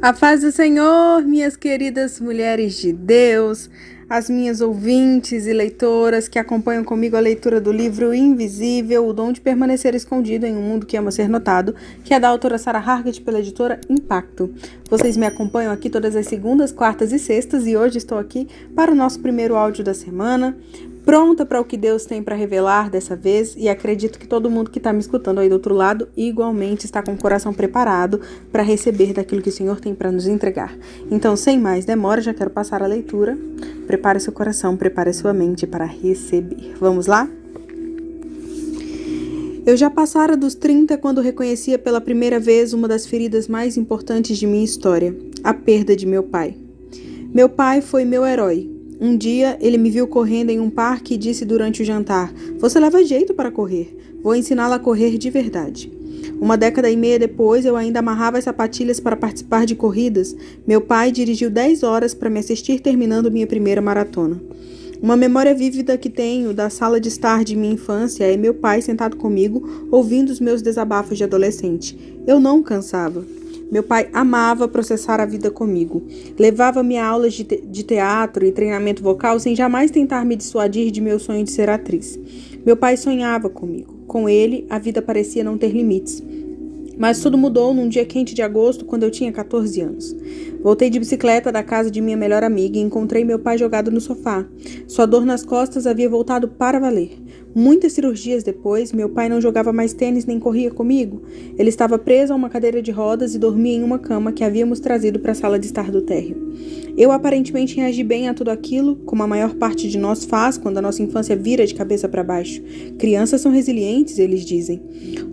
A paz do Senhor, minhas queridas mulheres de Deus, as minhas ouvintes e leitoras que acompanham comigo a leitura do livro Invisível, o dom de permanecer escondido em um mundo que ama ser notado, que é da autora Sarah Hargett pela editora Impacto. Vocês me acompanham aqui todas as segundas, quartas e sextas e hoje estou aqui para o nosso primeiro áudio da semana, pronta para o que Deus tem para revelar dessa vez, e acredito que todo mundo que está me escutando aí do outro lado igualmente está com o coração preparado para receber daquilo que o Senhor tem para nos entregar. Então, sem mais demora, já quero passar a leitura. Prepare seu coração, prepare sua mente para receber. Vamos lá? Eu já passara dos 30 quando reconhecia pela primeira vez uma das feridas mais importantes de minha história, a perda de meu pai. Meu pai foi meu herói. Um dia, ele me viu correndo em um parque e disse durante o jantar: "Você leva jeito para correr. Vou ensiná-la a correr de verdade." Uma década e meia depois, eu ainda amarrava as sapatilhas para participar de corridas. Meu pai dirigiu 10 horas para me assistir terminando minha primeira maratona. Uma memória vívida que tenho da sala de estar de minha infância é meu pai sentado comigo, ouvindo os meus desabafos de adolescente. Eu não cansava. Meu pai amava processar a vida comigo. Levava-me a aulas de teatro e treinamento vocal sem jamais tentar me dissuadir de meu sonho de ser atriz. Meu pai sonhava comigo. Com ele, a vida parecia não ter limites. Mas tudo mudou num dia quente de agosto, quando eu tinha 14 anos. Voltei de bicicleta da casa de minha melhor amiga e encontrei meu pai jogado no sofá. Sua dor nas costas havia voltado para valer. Muitas cirurgias depois, meu pai não jogava mais tênis nem corria comigo. Ele estava preso a uma cadeira de rodas e dormia em uma cama que havíamos trazido para a sala de estar do térreo. Eu aparentemente reagi bem a tudo aquilo, como a maior parte de nós faz quando a nossa infância vira de cabeça para baixo. Crianças são resilientes, eles dizem.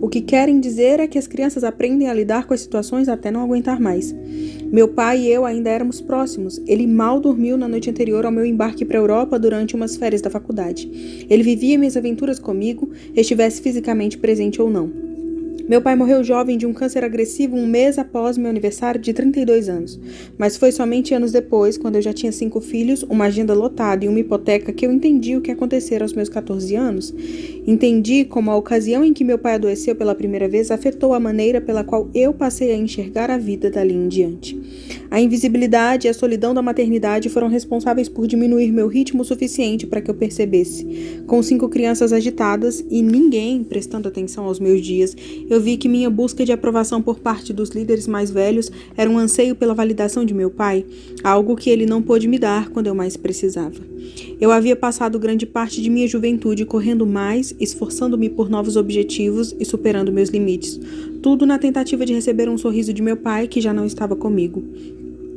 O que querem dizer é que as crianças aprendem a lidar com as situações até não aguentar mais. Meu pai e eu ainda éramos próximos. Ele mal dormiu na noite anterior ao meu embarque para a Europa durante umas férias da faculdade. Ele vivia minhas aventuras comigo, estivesse fisicamente presente ou não. Meu pai morreu jovem de um câncer agressivo um mês após meu aniversário de 32 anos. Mas foi somente anos depois, quando eu já tinha 5 filhos, uma agenda lotada e uma hipoteca, que eu entendi o que acontecera aos meus 14 anos. Entendi como a ocasião em que meu pai adoeceu pela primeira vez afetou a maneira pela qual eu passei a enxergar a vida dali em diante. A invisibilidade e a solidão da maternidade foram responsáveis por diminuir meu ritmo o suficiente para que eu percebesse. Com 5 crianças agitadas e ninguém prestando atenção aos meus dias, eu vi que minha busca de aprovação por parte dos líderes mais velhos era um anseio pela validação de meu pai, algo que ele não pôde me dar quando eu mais precisava. Eu havia passado grande parte de minha juventude correndo mais, esforçando-me por novos objetivos e superando meus limites, tudo na tentativa de receber um sorriso de meu pai que já não estava comigo.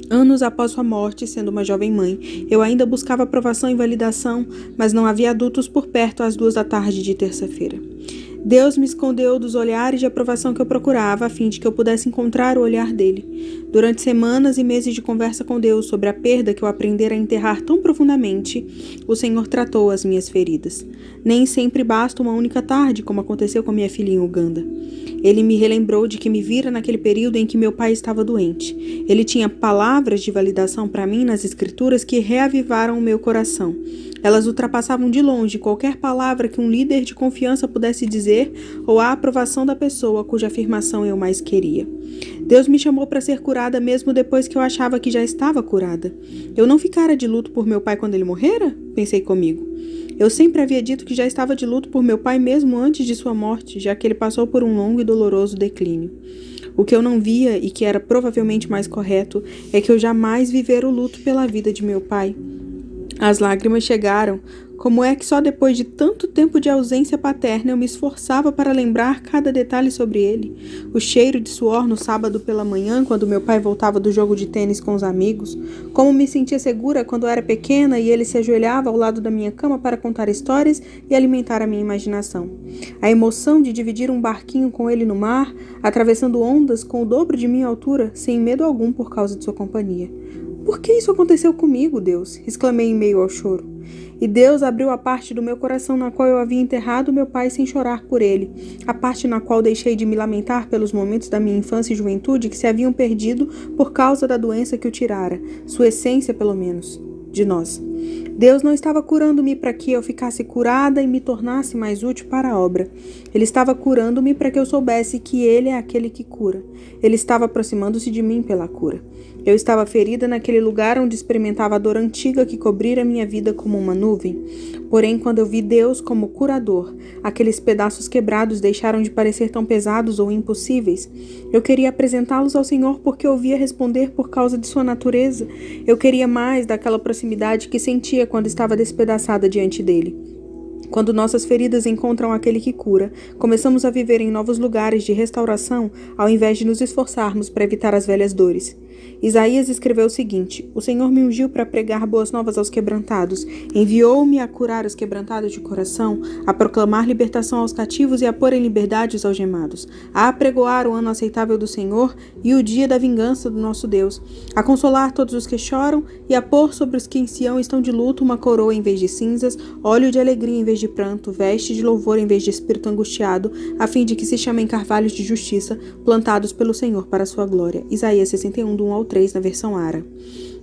Anos após sua morte, sendo uma jovem mãe, eu ainda buscava aprovação e validação, mas não havia adultos por perto às 2 da tarde de terça-feira. Deus me escondeu dos olhares de aprovação que eu procurava, a fim de que eu pudesse encontrar o olhar dele. Durante semanas e meses de conversa com Deus sobre a perda que eu aprendera a enterrar tão profundamente, o Senhor tratou as minhas feridas. Nem sempre basta uma única tarde, como aconteceu com minha filha em Uganda. Ele me relembrou de que me vira naquele período em que meu pai estava doente. Ele tinha palavras de validação para mim nas Escrituras que reavivaram o meu coração. Elas ultrapassavam de longe qualquer palavra que um líder de confiança pudesse dizer ou a aprovação da pessoa cuja afirmação eu mais queria. Deus me chamou para ser curada mesmo depois que eu achava que já estava curada. Eu não ficara de luto por meu pai quando ele morrera? Pensei comigo. Eu sempre havia dito que já estava de luto por meu pai mesmo antes de sua morte, já que ele passou por um longo e doloroso declínio. O que eu não via, e que era provavelmente mais correto, é que eu jamais vivera o luto pela vida de meu pai. As lágrimas chegaram. Como é que só depois de tanto tempo de ausência paterna eu me esforçava para lembrar cada detalhe sobre ele? O cheiro de suor no sábado pela manhã, quando meu pai voltava do jogo de tênis com os amigos. Como me sentia segura quando era pequena e ele se ajoelhava ao lado da minha cama para contar histórias e alimentar a minha imaginação. A emoção de dividir um barquinho com ele no mar, atravessando ondas com o dobro de minha altura, sem medo algum por causa de sua companhia. "Por que isso aconteceu comigo, Deus?" exclamei em meio ao choro. E Deus abriu a parte do meu coração na qual eu havia enterrado meu pai sem chorar por ele, a parte na qual deixei de me lamentar pelos momentos da minha infância e juventude que se haviam perdido por causa da doença que o tirara, sua essência pelo menos, de nós. Deus não estava curando-me para que eu ficasse curada e me tornasse mais útil para a obra. Ele estava curando-me para que eu soubesse que Ele é aquele que cura. Ele estava aproximando-se de mim pela cura. Eu estava ferida naquele lugar onde experimentava a dor antiga que cobrira minha vida como uma nuvem. Porém, quando eu vi Deus como curador, aqueles pedaços quebrados deixaram de parecer tão pesados ou impossíveis. Eu queria apresentá-los ao Senhor porque ouvia responder por causa de sua natureza. Eu queria mais daquela proximidade que sentia quando estava despedaçada diante dele. Quando nossas feridas encontram aquele que cura, começamos a viver em novos lugares de restauração ao invés de nos esforçarmos para evitar as velhas dores. Isaías escreveu o seguinte: O Senhor me ungiu para pregar boas novas aos quebrantados, enviou-me a curar os quebrantados de coração, a proclamar libertação aos cativos e a pôr em liberdade os algemados, a apregoar o ano aceitável do Senhor e o dia da vingança do nosso Deus, a consolar todos os que choram e a pôr sobre os que em Sião estão de luto uma coroa em vez de cinzas, óleo de alegria em vez de pranto, veste de louvor em vez de espírito angustiado, a fim de que se chamem carvalhos de justiça, plantados pelo Senhor para a sua glória. Isaías 61, do 1 ao 3, na versão ARA.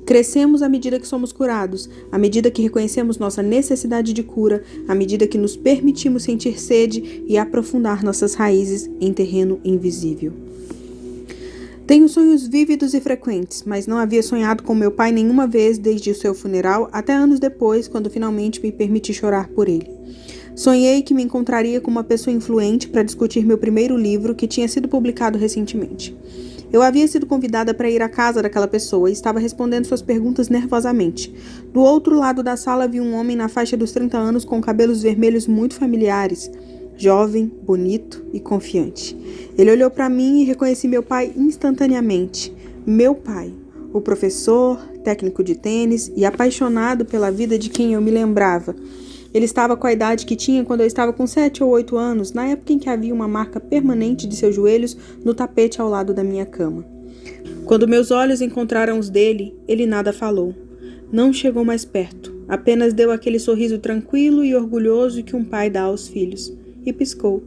Crescemos à medida que somos curados, à medida que reconhecemos nossa necessidade de cura, à medida que nos permitimos sentir sede e aprofundar nossas raízes em terreno invisível. Tenho sonhos vívidos e frequentes, mas não havia sonhado com meu pai nenhuma vez desde o seu funeral até anos depois, quando finalmente me permiti chorar por ele. Sonhei que me encontraria com uma pessoa influente para discutir meu primeiro livro, que tinha sido publicado recentemente. Eu havia sido convidada para ir à casa daquela pessoa e estava respondendo suas perguntas nervosamente. Do outro lado da sala vi um homem na faixa dos 30 anos com cabelos vermelhos muito familiares. Jovem, bonito e confiante. Ele olhou para mim e reconheci meu pai instantaneamente. Meu pai, o professor, técnico de tênis e apaixonado pela vida de quem eu me lembrava. Ele estava com a idade que tinha quando eu estava com 7 ou 8 anos, na época em que havia uma marca permanente de seus joelhos no tapete ao lado da minha cama. Quando meus olhos encontraram os dele, ele nada falou. Não chegou mais perto, apenas deu aquele sorriso tranquilo e orgulhoso que um pai dá aos filhos, e piscou.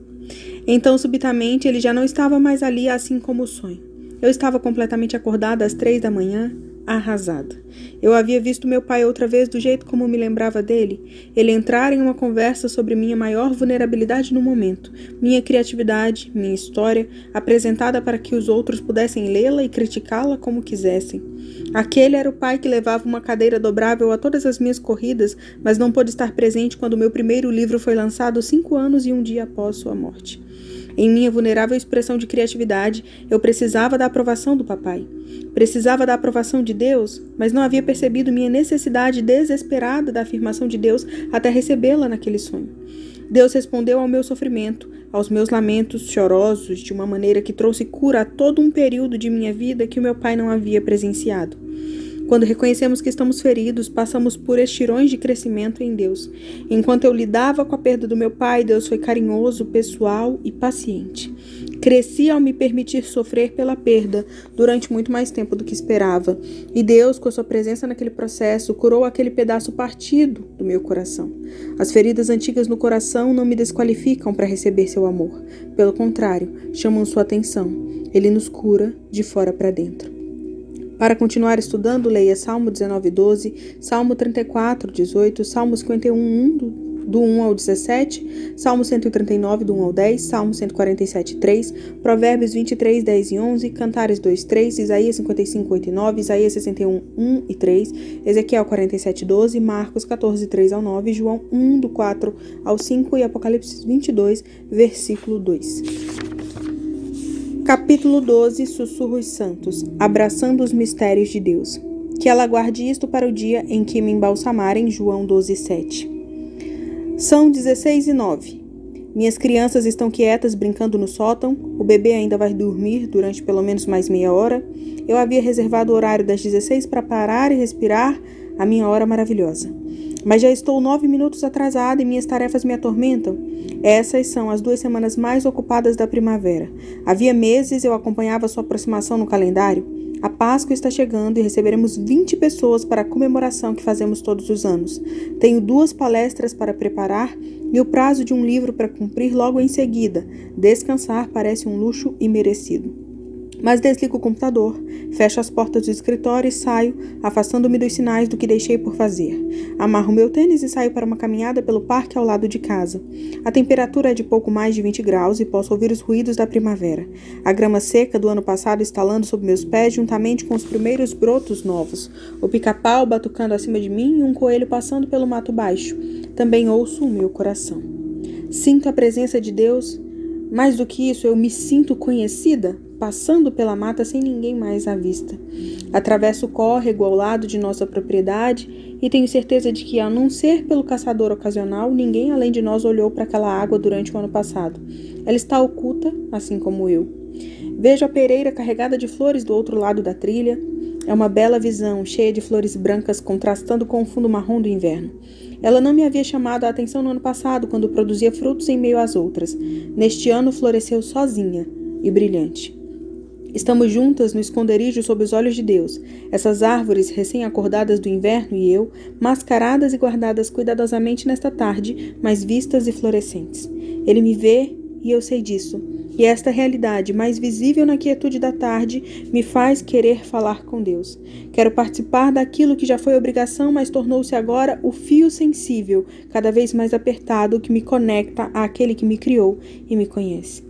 Então, subitamente, ele já não estava mais ali assim como o sonho. Eu estava completamente acordada às 3 da manhã, arrasada. Eu havia visto meu pai outra vez do jeito como me lembrava dele. Ele entrar em uma conversa sobre minha maior vulnerabilidade no momento, minha criatividade, minha história, apresentada para que os outros pudessem lê-la e criticá-la como quisessem. Aquele era o pai que levava uma cadeira dobrável a todas as minhas corridas, mas não pôde estar presente quando meu primeiro livro foi lançado 5 anos e um dia após sua morte. Em minha vulnerável expressão de criatividade, eu precisava da aprovação do papai. Precisava da aprovação de Deus, mas não havia percebido minha necessidade desesperada da afirmação de Deus até recebê-la naquele sonho. Deus respondeu ao meu sofrimento, aos meus lamentos chorosos, de uma maneira que trouxe cura a todo um período de minha vida que o meu pai não havia presenciado. Quando reconhecemos que estamos feridos, passamos por estirões de crescimento em Deus. Enquanto eu lidava com a perda do meu pai, Deus foi carinhoso, pessoal e paciente. Cresci ao me permitir sofrer pela perda durante muito mais tempo do que esperava. E Deus, com a sua presença naquele processo, curou aquele pedaço partido do meu coração. As feridas antigas no coração não me desqualificam para receber seu amor. Pelo contrário, chamam sua atenção. Ele nos cura de fora para dentro. Para continuar estudando, leia Salmo 19:12, Salmo 34:18, Salmo 51:1, do 1 ao 17, Salmo 139, do 1 ao 10, Salmo 147:3, Provérbios 23:10 e 11, Cantares 2:3, Isaías 55:8 e 9, Isaías 61:1 e 3, Ezequiel 47:12, Marcos 14:3 ao 9, João 1, do 4 ao 5 e Apocalipse 22, versículo 2. Capítulo 12, Sussurros Santos, abraçando os mistérios de Deus. Que ela guarde isto para o dia em que me embalsamarem, João 12:7. São 16:09. Minhas crianças estão quietas brincando no sótão, o bebê ainda vai dormir durante pelo menos mais meia hora. Eu havia reservado o horário das 16 para parar e respirar, a minha hora maravilhosa. Mas já estou 9 minutos atrasada e minhas tarefas me atormentam. Essas são as 2 semanas mais ocupadas da primavera. Havia meses eu acompanhava sua aproximação no calendário. A Páscoa está chegando e receberemos 20 pessoas para a comemoração que fazemos todos os anos. Tenho 2 palestras para preparar e o prazo de um livro para cumprir logo em seguida. Descansar parece um luxo imerecido. Mas desligo o computador, fecho as portas do escritório e saio, afastando-me dos sinais do que deixei por fazer. Amarro meu tênis e saio para uma caminhada pelo parque ao lado de casa. A temperatura é de pouco mais de 20 graus e posso ouvir os ruídos da primavera. A grama seca do ano passado estalando sob meus pés juntamente com os primeiros brotos novos. O pica-pau batucando acima de mim e um coelho passando pelo mato baixo. Também ouço o meu coração. Sinto a presença de Deus. Mais do que isso, eu me sinto conhecida, passando pela mata sem ninguém mais à vista. Atravesso o córrego ao lado de nossa propriedade e tenho certeza de que, a não ser pelo caçador ocasional, ninguém além de nós olhou para aquela água durante o ano passado. Ela está oculta, assim como eu. Vejo a pereira carregada de flores do outro lado da trilha. É uma bela visão, cheia de flores brancas contrastando com o fundo marrom do inverno. Ela não me havia chamado a atenção no ano passado, quando produzia frutos em meio às outras. Neste ano floresceu sozinha e brilhante. Estamos juntas no esconderijo sob os olhos de Deus, essas árvores recém-acordadas do inverno e eu, mascaradas e guardadas cuidadosamente nesta tarde, mas vistas e florescentes. Ele me vê e eu sei disso. E esta realidade, mais visível na quietude da tarde, me faz querer falar com Deus. Quero participar daquilo que já foi obrigação, mas tornou-se agora o fio sensível, cada vez mais apertado, que me conecta àquele que me criou e me conhece.